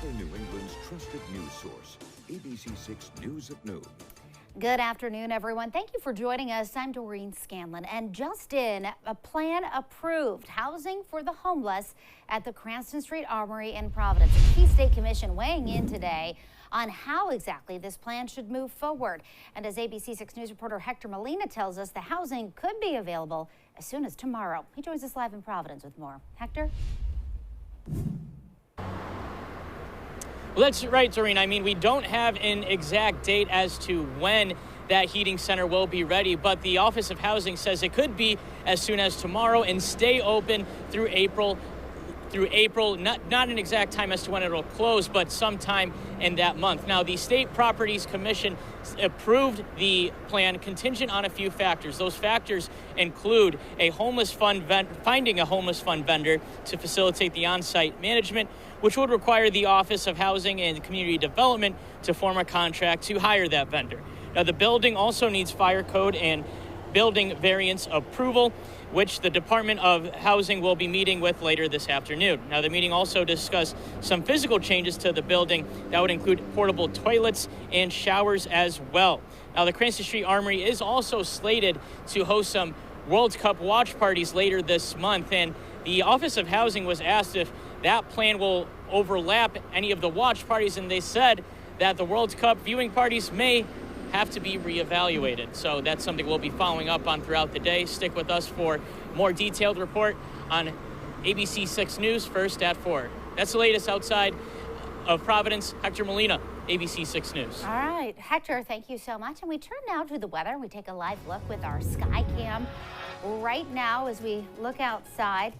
another New England's trusted news source, ABC6 News at Noon. Good afternoon, everyone. Thank you for joining us. I'm Doreen Scanlon, and just in, a plan approved, housing for the homeless at the Cranston Street Armory in Providence. A key state commission weighing in today on how exactly this plan should move forward. And as ABC6 News reporter Hector Molina tells us, the housing could be available as soon as tomorrow. He joins us live in Providence with more. Hector? Well, that's right, Doreen. I mean, we don't have an exact date as to when that heating center will be ready, but the Office of Housing says it could be as soon as tomorrow and stay open through April. Not an exact time as to when it'll close, but sometime in that month. Now, the State Properties Commission approved the plan contingent on a few factors. Those factors include finding a homeless fund vendor to facilitate the on-site management, which would require the Office of Housing and Community Development to form a contract to hire that vendor. Now, the building also needs fire code and building variance approval, which the Department of Housing will be meeting with later this afternoon. Now, the meeting also discussed some physical changes to the building that would include portable toilets and showers as well. Now, the Cranston Street Armory is also slated to host some World Cup watch parties later this month, and the Office of Housing was asked if that plan will overlap any of the watch parties, and they said that the World Cup viewing parties may have to be reevaluated. So that's something we'll be following up on throughout the day. Stick with us for more detailed report on ABC6 News first at 4. That's the latest outside of Providence. Hector Molina, ABC6 News. All right, Hector, thank you so much. And we turn now to the weather. We take a live look with our sky cam right now as we look outside.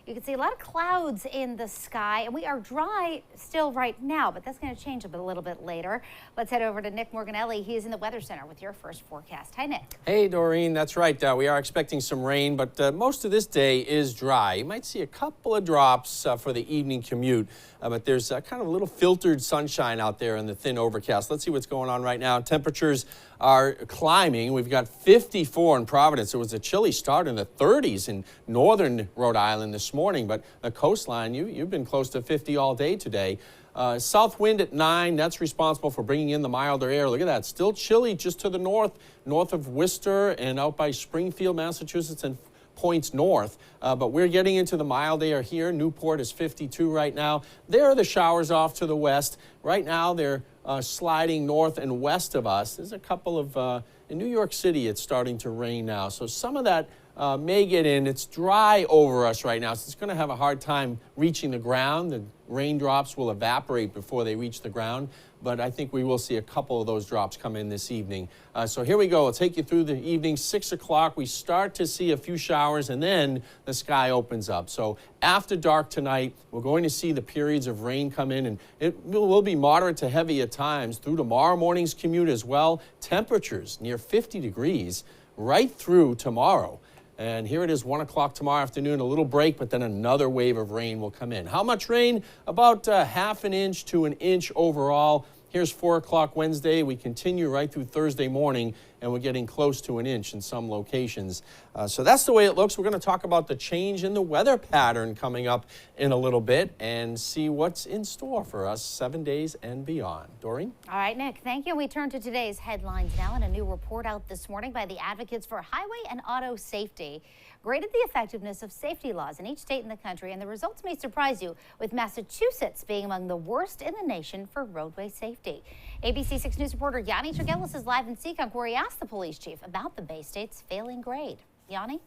You can see a lot of clouds in the sky, and we are dry still right now, but that's going to change a little bit later. Let's head over to Nick Morganelli. He is in the Weather Center with your first forecast. Hi, Nick. Hey, Doreen. That's right. We are expecting some rain, but most of this day is dry. You might see a couple of drops for the evening commute, but there's kind of a little filtered sunshine out there in the thin overcast. Let's see what's going on right now. Temperatures are climbing. We've got 54 in Providence. It was a chilly start in the 30s in northern Rhode Island this morning, but the coastline, you've been close to 50 all day today. South wind at 9, that's responsible for bringing in the milder air. Look at that, still chilly just to the north of Worcester and out by Springfield, Massachusetts, and points north, but we're getting into the mild air here. Newport is 52 right now. There are the showers off to the west. Right now they're sliding north and west of us. There's a couple of, in New York City it's starting to rain now, so some of that may get in. It's dry over us right now, so it's going to have a hard time reaching the ground. The raindrops will evaporate before they reach the ground, but I think we will see a couple of those drops come in this evening. So here we go. I'll take you through the evening. 6 o'clock, we start to see a few showers, and then the sky opens up. So after dark tonight, we're going to see the periods of rain come in, and it will be moderate to heavy at times through tomorrow morning's commute as well. Temperatures near 50 degrees right through tomorrow. And here it is, 1 o'clock tomorrow afternoon, a little break, but then another wave of rain will come in. How much rain? About half an inch to an inch overall. Here's 4 o'clock Wednesday. We continue right through Thursday morning, and we're getting close to an inch in some locations. So that's the way it looks. We're going to talk about the change in the weather pattern coming up in a little bit and see what's in store for us 7 days and beyond. Doreen? All right, Nick, thank you. We turn to today's headlines now, and a new report out this morning by the Advocates for Highway and Auto Safety graded the effectiveness of safety laws in each state in the country, and the results may surprise you, with Massachusetts being among the worst in the nation for roadway safety. ABC6 News reporter Yanni Tregelis is live in Seekonk, where he asked the police chief about the Bay State's failing grade. Yanni?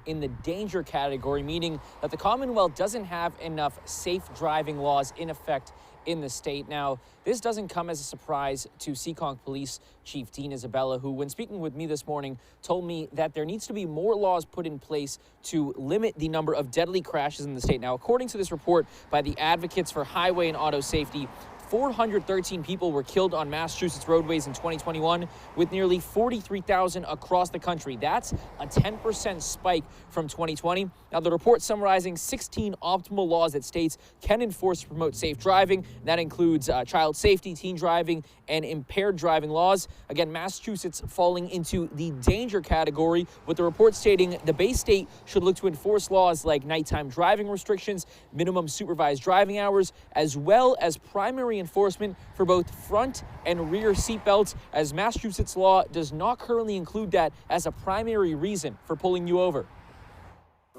In the danger category, meaning that the Commonwealth doesn't have enough safe driving laws in effect in the state. Now, this doesn't come as a surprise to Seekonk Police Chief Dean Isabella, who, when speaking with me this morning, told me that there needs to be more laws put in place to limit the number of deadly crashes in the state. Now, according to this report by the Advocates for Highway and Auto Safety, 413 people were killed on Massachusetts roadways in 2021, with nearly 43,000 across the country. That's a 10% spike from 2020. Now, the report summarizing 16 optimal laws that states can enforce to promote safe driving. That includes child safety, teen driving, and impaired driving laws. Again, Massachusetts falling into the danger category, with the report stating the Bay State should look to enforce laws like nighttime driving restrictions, minimum supervised driving hours, as well as primary enforcement for both front and rear seatbelts, as Massachusetts law does not currently include that as a primary reason for pulling you over.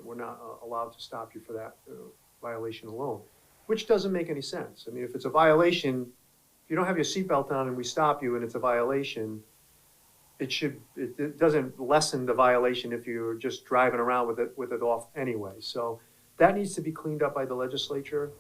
We're not allowed to stop you for that violation alone, which doesn't make any sense. I mean, if it's a violation, if you don't have your seatbelt on and we stop you and it's a violation, it doesn't lessen the violation if you're just driving around with it off anyway. So that needs to be cleaned up by the legislature.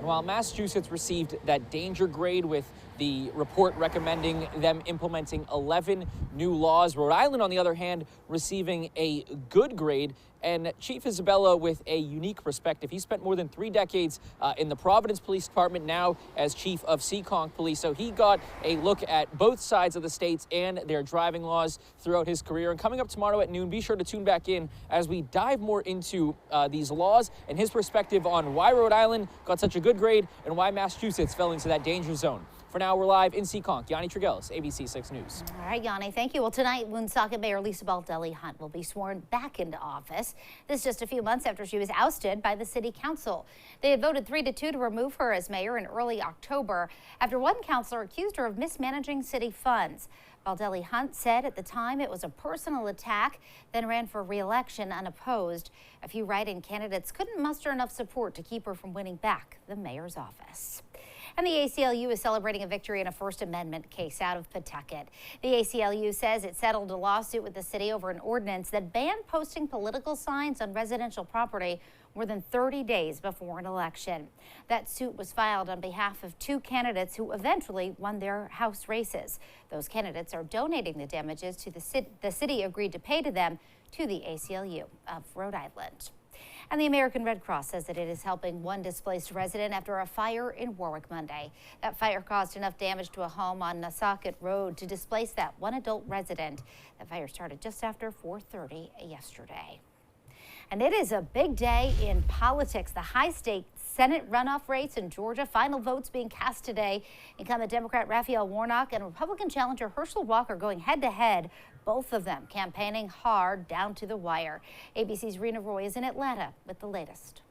While Massachusetts received that danger grade, with the report recommending them implementing 11 new laws, Rhode Island, on the other hand, receiving a good grade. And Chief Isabella with a unique perspective. He spent more than 3 decades in the Providence Police Department, now as Chief of Seekonk Police. So he got a look at both sides of the states and their driving laws throughout his career. And coming up tomorrow at noon, be sure to tune back in as we dive more into these laws and his perspective on why Rhode Island got such a good grade and why Massachusetts fell into that danger zone. For now, we're live in Seekonk. Yanni Tregelis, ABC6 News. All right, Yanni, thank you. Well, tonight, Woonsocket Mayor Lisa Baldelli Hunt will be sworn back into office. This just a few months after she was ousted by the city council. They had voted 3-2 to remove her as mayor in early October after one councilor accused her of mismanaging city funds. Baldelli Hunt said at the time it was a personal attack, then ran for re-election unopposed. A few write-in candidates couldn't muster enough support to keep her from winning back the mayor's office. And the ACLU is celebrating a victory in a First Amendment case out of Pawtucket. The ACLU says it settled a lawsuit with the city over an ordinance that banned posting political signs on residential property more than 30 days before an election. That suit was filed on behalf of 2 candidates who eventually won their House races. Those candidates are donating the damages to the city agreed to pay to them to the ACLU of Rhode Island. And the American Red Cross says that it is helping one displaced resident after a fire in Warwick Monday. That fire caused enough damage to a home on Nasocket Road to displace that one adult resident. The fire started just after 4:30 yesterday. And it is a big day in politics. The high-stakes Senate runoff race in Georgia. Final votes being cast today. Incumbent Democrat Raphael Warnock and Republican challenger Herschel Walker going head-to-head. Both of them campaigning hard down to the wire. ABC's Rena Roy is in Atlanta with the latest.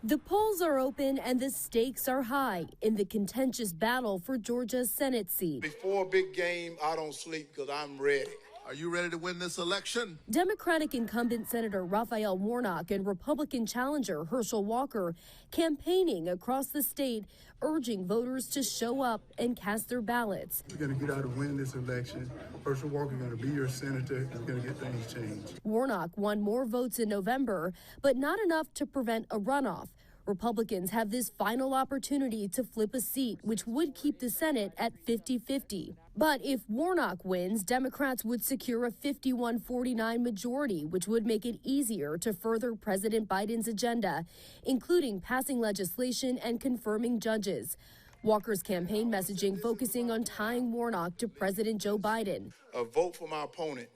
The polls are open and the stakes are high in the contentious battle for Georgia's Senate seat. Before a big game, I don't sleep because I'm ready. Are you ready to win this election? Democratic incumbent Senator Raphael Warnock and Republican challenger Herschel Walker campaigning across the state, urging voters to show up and cast their ballots. We're going to get out and win this election. Herschel Walker is going to be your senator, and we're going to get things changed. Warnock won more votes in November, but not enough to prevent a runoff. Republicans have this final opportunity to flip a seat, which would keep the Senate at 50-50. But if Warnock wins, Democrats would secure a 51-49 majority, which would make it easier to further President Biden's agenda, including passing legislation and confirming judges. Walker's campaign messaging focusing on tying Warnock to President Joe Biden. A vote for my opponent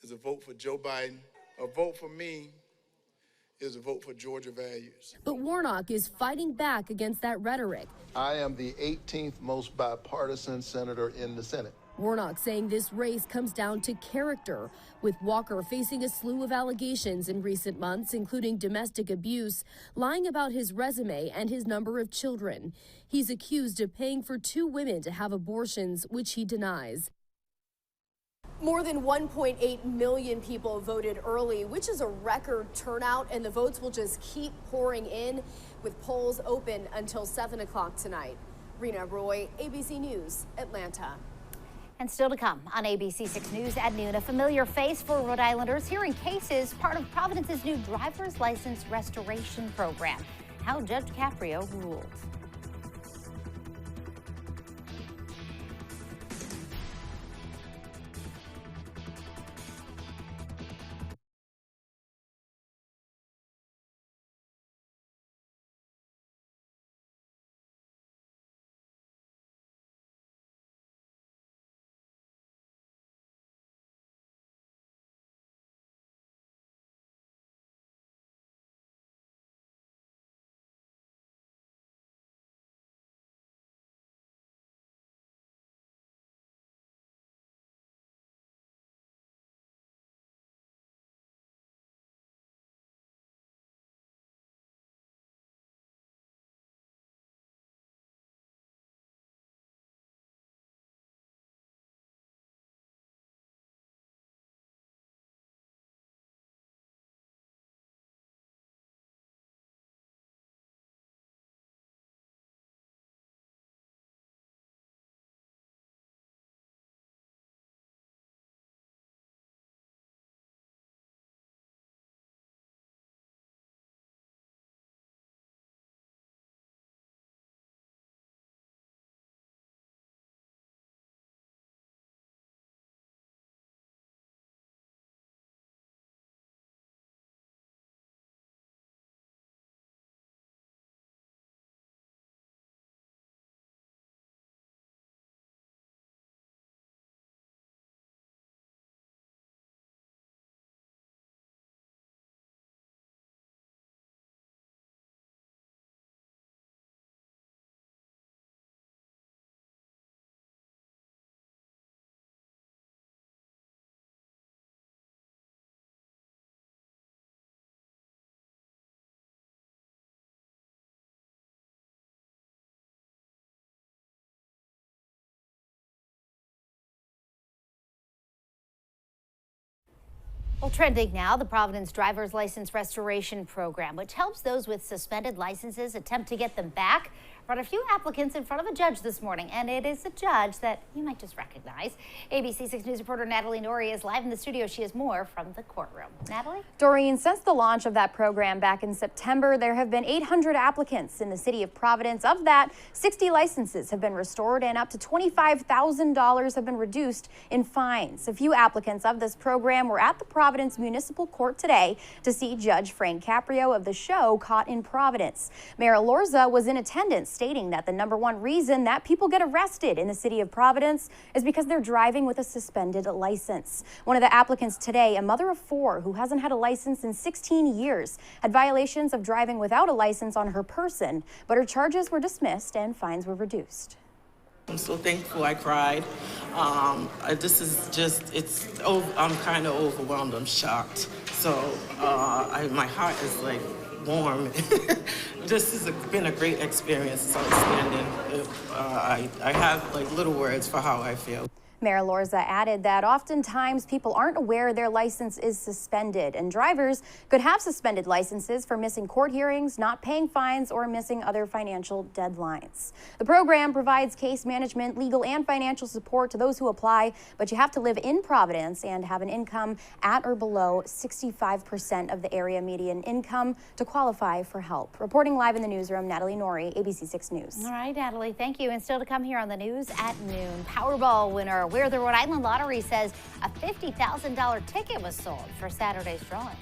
is a vote for Joe Biden. A vote for me is a vote for Georgia values. But Warnock is fighting back against that rhetoric. I am the 18th most bipartisan senator in the Senate. Warnock saying this race comes down to character, with Walker facing a slew of allegations in recent months, including domestic abuse, lying about his resume and his number of children. He's accused of paying for 2 women to have abortions, which he denies. More than 1.8 million people voted early, which is a record turnout, and the votes will just keep pouring in with polls open until 7 o'clock tonight. Rena Roy, ABC News, Atlanta. And still to come on ABC6 News at noon, a familiar face for Rhode Islanders hearing cases part of Providence's new driver's license restoration program. How Judge Caprio ruled. Well, trending now, the Providence Driver's License Restoration Program, which helps those with suspended licenses attempt to get them back, brought a few applicants in front of a judge this morning, and it is a judge that you might just recognize. ABC6 News reporter Natalie Norrie is live in the studio. She has more from the courtroom. Natalie? Doreen, since the launch of that program back in September, there have been 800 applicants in the city of Providence. Of that, 60 licenses have been restored and up to $25,000 have been reduced in fines. A few applicants of this program were at the Providence Municipal Court today to see Judge Frank Caprio of the show Caught in Providence. Mayor Lorza was in attendance, stating that the #1 reason that people get arrested in the city of Providence is because they're driving with a suspended license. One of the applicants today, a mother of 4 who hasn't had a license in 16 years, had violations of driving without a license on her person, but her charges were dismissed and fines were reduced. I'm so thankful. I cried. This is just, I'm kind of overwhelmed. I'm shocked. So my heart is like warm. This has been a great experience. It's outstanding. I have like little words for how I feel. Mayor Lorza added that oftentimes people aren't aware their license is suspended, and drivers could have suspended licenses for missing court hearings, not paying fines, or missing other financial deadlines. The program provides case management, legal, and financial support to those who apply, but you have to live in Providence and have an income at or below 65% of the area median income to qualify for help. Reporting live in the newsroom, Natalie Norrie, ABC6 News. All right, Natalie, thank you. And still to come here on the news at noon, Powerball winner, where the Rhode Island Lottery says a $50,000 ticket was sold for Saturday's drawing.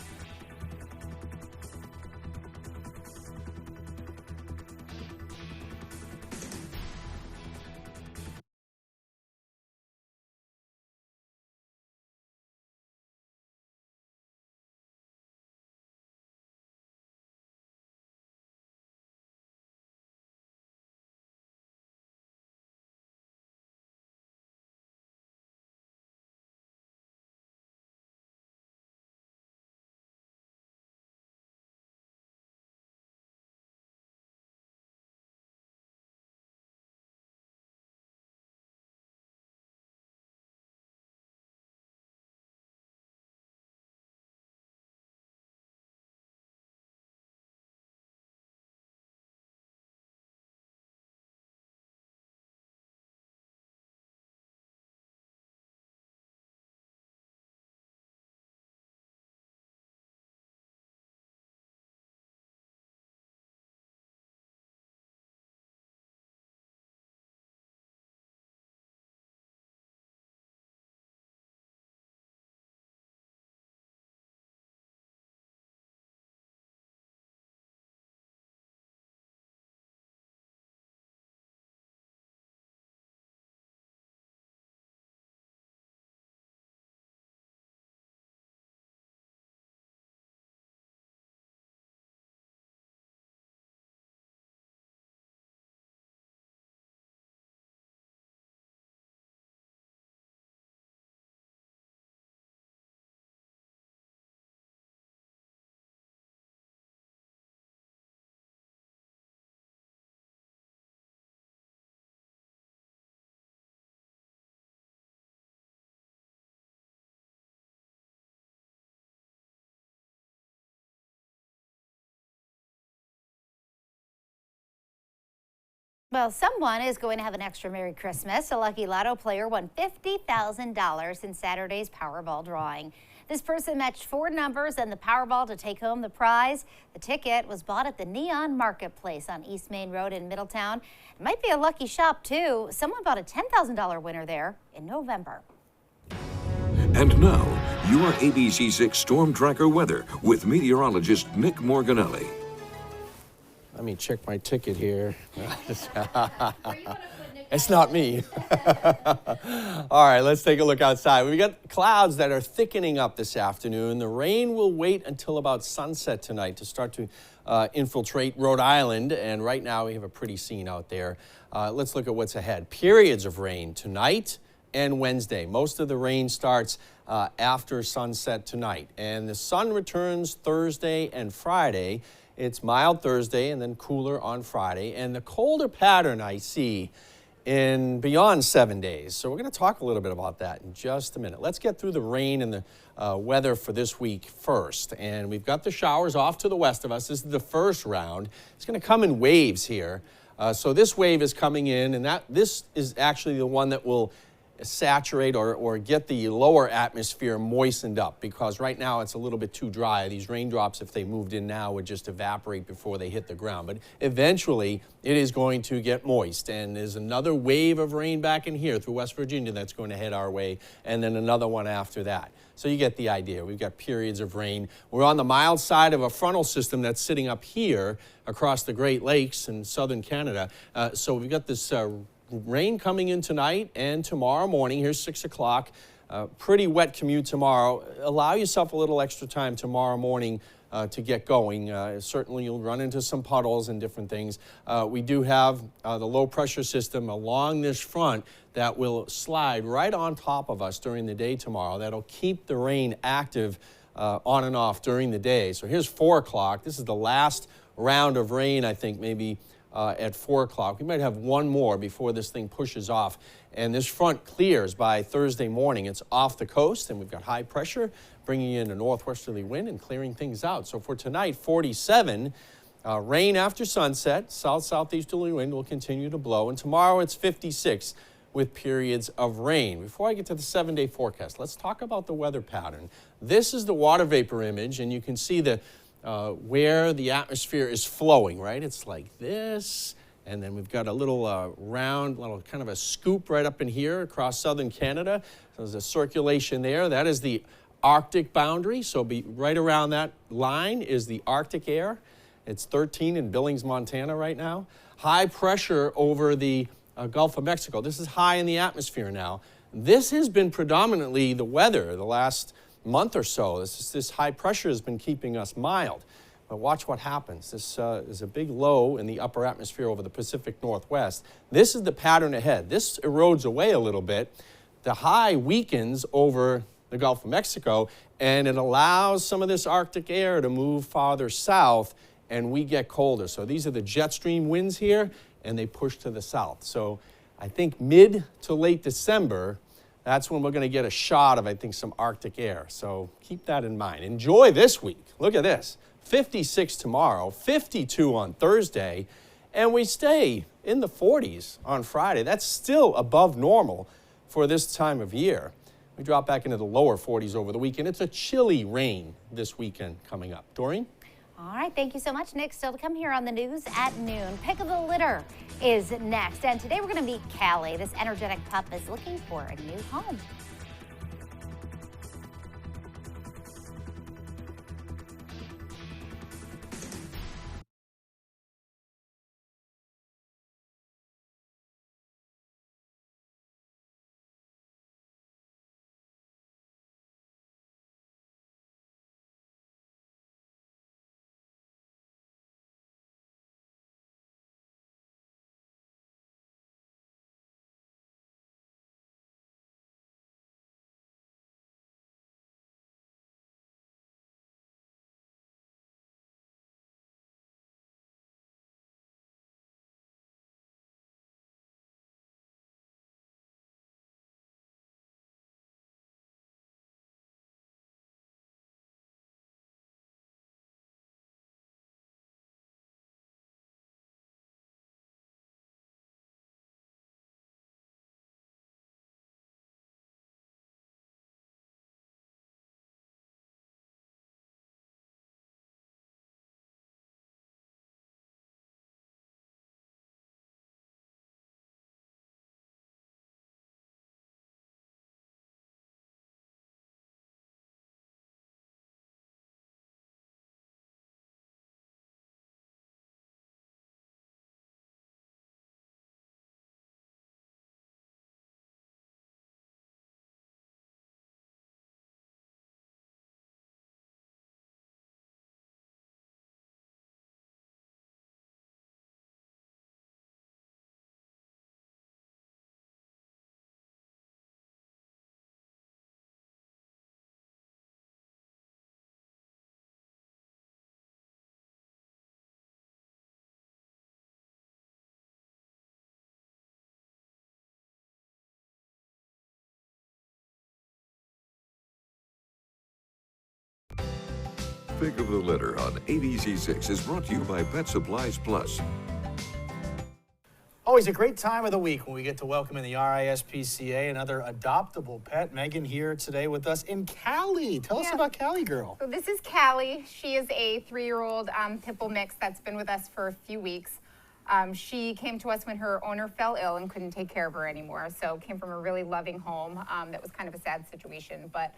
Well, someone is going to have an extra Merry Christmas. A lucky lotto player won $50,000 in Saturday's Powerball drawing. This person matched 4 numbers and the Powerball to take home the prize. The ticket was bought at the Neon Marketplace on East Main Road in Middletown. It might be a lucky shop, too. Someone bought a $10,000 winner there in November. And now, your ABC6 Storm Tracker weather with meteorologist Nick Morganelli. Let me check my ticket here. It's not me. All right, let's take a look outside. We've got clouds that are thickening up this afternoon. The rain will wait until about sunset tonight to start to infiltrate Rhode Island. And right now we have a pretty scene out there. Let's look at what's ahead. Periods of rain tonight and Wednesday. Most of the rain starts after sunset tonight. And the sun returns Thursday and Friday. It's mild Thursday and then cooler on Friday. And the colder pattern I see in beyond 7 days. So we're going to talk a little bit about that in just a minute. Let's get through the rain and the weather for this week first. And we've got the showers off to the west of us. This is the first round. It's going to come in waves here. So this wave is coming in, and this is actually the one that will saturate or get the lower atmosphere moistened up, because right now it's a little bit too dry. These raindrops, if they moved in now, would just evaporate before they hit the ground. But eventually it is going to get moist, and there's another wave of rain back in here through West Virginia that's going to head our way, and then another one after that. So you get the idea. We've got periods of rain. We're on the mild side of a frontal system that's sitting up here across the Great Lakes in southern Canada. So we've got this rain coming in tonight and tomorrow morning. Here's 6 o'clock. Pretty wet commute tomorrow. Allow yourself a little extra time tomorrow morning to get going. Certainly you'll run into some puddles and different things. We do have the low pressure system along this front that will slide right on top of us during the day tomorrow. That'll keep the rain active on and off during the day. So here's 4 o'clock. This is the last round of rain, I think, maybe at 4 o'clock. We might have one more before this thing pushes off. And this front clears by Thursday morning. It's off the coast, and we've got high pressure bringing in a northwesterly wind and clearing things out. So for tonight, 47, rain after sunset, southeasterly wind will continue to blow. And tomorrow it's 56 with periods of rain. Before I get to the 7-day forecast, let's talk about the weather pattern. This is the water vapor image, and you can see where the atmosphere is flowing, right? It's like this, and then we've got a little round, little kind of a scoop right up in here across southern Canada. So there's a circulation there. That is the Arctic boundary. So right around that line is the Arctic air. It's 13 in Billings, Montana right now. High pressure over the Gulf of Mexico. This is high in the atmosphere now. This has been predominantly the weather the last month or so. This high pressure has been keeping us mild. But watch what happens. This is a big low in the upper atmosphere over the Pacific Northwest. This is the pattern ahead. This erodes away a little bit. The high weakens over the Gulf of Mexico, and it allows some of this Arctic air to move farther south, and we get colder. So these are the jet stream winds here, and they push to the south. So I think mid to late December, that's when we're going to get a shot of, I think, some Arctic air. So keep that in mind. Enjoy this week. Look at this. 56 tomorrow, 52 on Thursday, and we stay in the 40s on Friday. That's still above normal for this time of year. We drop back into the lower 40s over the weekend. It's a chilly rain this weekend coming up. Doreen? All right, thank you so much, Nick. Still to come here on the news at noon. Pick of the litter is next. And today we're going to meet Callie. This energetic pup is looking for a new home. pick of the litter on ABC6 is brought to you by Pet Supplies Plus. Always a great time of the week when we get to welcome in the RISPCA another adoptable pet. Megan here today with us in Callie. Tell us about Callie, girl. So this is Callie. She is a 3-year-old pit bull mix that's been with us for a few weeks. She came to us when her owner fell ill and couldn't take care of her anymore. So came from a really loving home. That was kind of a sad situation, but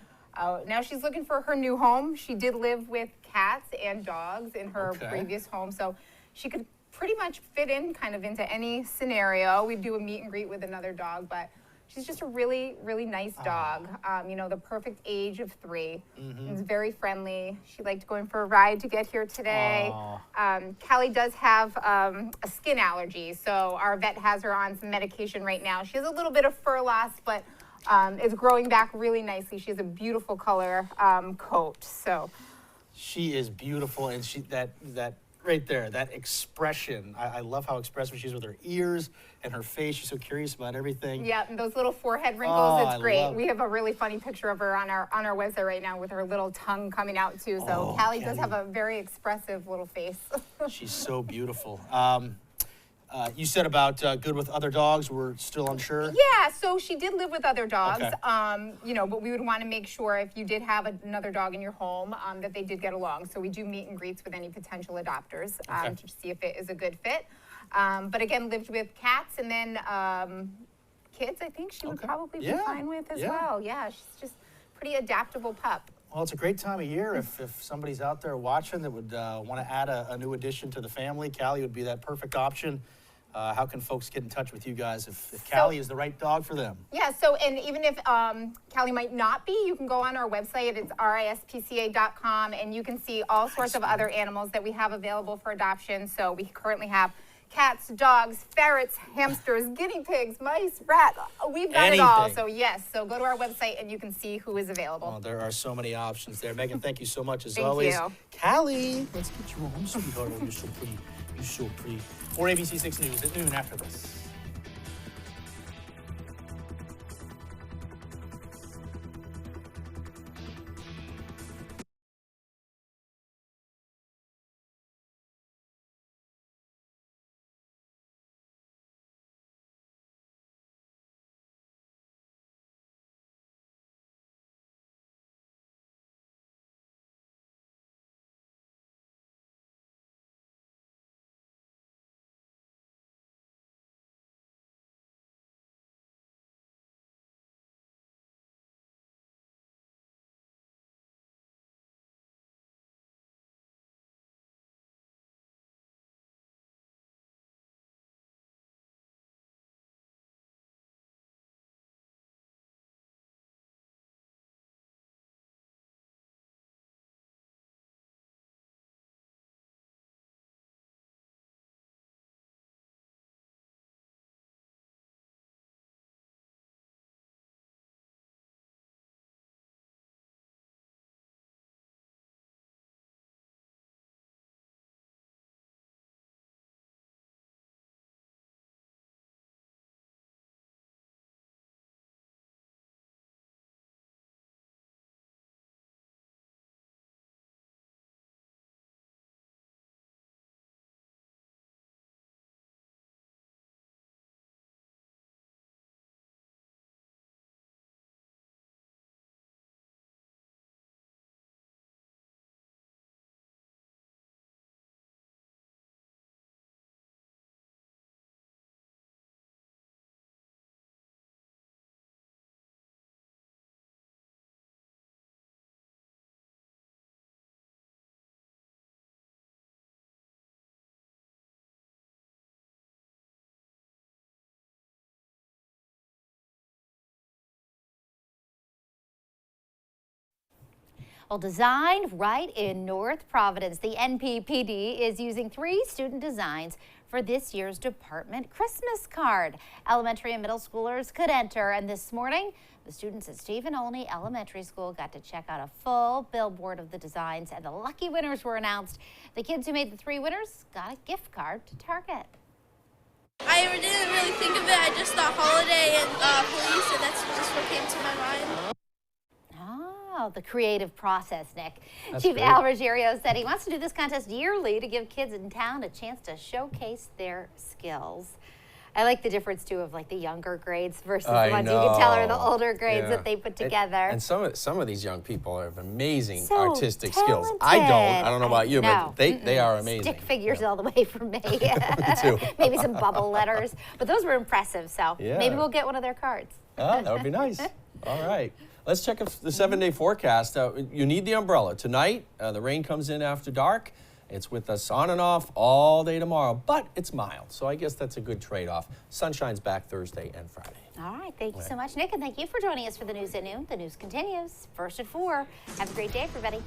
now she's looking for her new home. She did live with cats and dogs in her previous home, so she could pretty much fit in kind of into any scenario. We do a meet and greet with another dog, but she's just a really, really nice dog. You know, the perfect age of 3. She's very friendly. She liked going for a ride to get here today. Callie does have a skin allergy, so our vet has her on some medication right now. She has a little bit of fur loss, but is growing back really nicely. She has a beautiful color coat. So she is beautiful, and she that right there, that expression. I love how expressive she is with her ears and her face. She's so curious about everything. Yeah, and those little forehead wrinkles, it's great. We have a really funny picture of her on our website right now with her little tongue coming out too. So Callie does have a very expressive little face. She's so beautiful. You said about good with other dogs. We're still unsure. Yeah, so she did live with other dogs. You know, but we would want to make sure if you did have another dog in your home that they did get along. So we do meet and greets with any potential adopters to see if it is a good fit. But again, lived with cats and then kids. I think she would probably be fine with as well. Yeah, she's just pretty adaptable pup. Well, it's a great time of year. If somebody's out there watching that would want to add a new addition to the family, Callie would be that perfect option. How can folks get in touch with you guys if Callie is the right dog for them? Yeah, so, and even if Callie might not be, you can go on our website. It's rispca.com, and you can see all sorts of other animals that we have available for adoption. So we currently have cats, dogs, ferrets, hamsters, guinea pigs, mice, rats. We've got it all. So yes, so go to our website and you can see who is available. Oh, there are so many options there. Megan, thank you so much as Thank always. you. Callie, let's get you home, sweetheart. Oh, you're so pretty. You're so pretty. For ABC6 News at noon after this. Well, designed right in North Providence, the NPPD is using 3 student designs for this year's department Christmas card. Elementary and middle schoolers could enter, and this morning, the students at Stephen Olney Elementary School got to check out a full billboard of the designs, and the lucky winners were announced. The kids who made the 3 winners got a gift card to Target. I didn't really think of it. I just thought holiday and police, and that's just what came to my mind. Oh, the creative process, Nick. That's Chief great. Al Ruggiero said he wants to do this contest yearly to give kids in town a chance to showcase their skills. I like the difference, too, of like the younger grades versus the ones you can tell are the older grades that they put together. And some of these young people have amazing So artistic skills. talented. I don't know about you, No, but they are amazing. Stick figures all the way for me. Me too. Maybe some bubble letters. But those were impressive, so Yeah. maybe we'll get one of their cards. Oh, that would be nice. All right. Let's check the 7-day forecast. You need the umbrella. Tonight, the rain comes in after dark. It's with us on and off all day tomorrow, but it's mild, so I guess that's a good trade-off. Sunshine's back Thursday and Friday. All right. Thank you so much, Nick, and thank you for joining us for the News at Noon. The news continues. First at 4. Have a great day, everybody.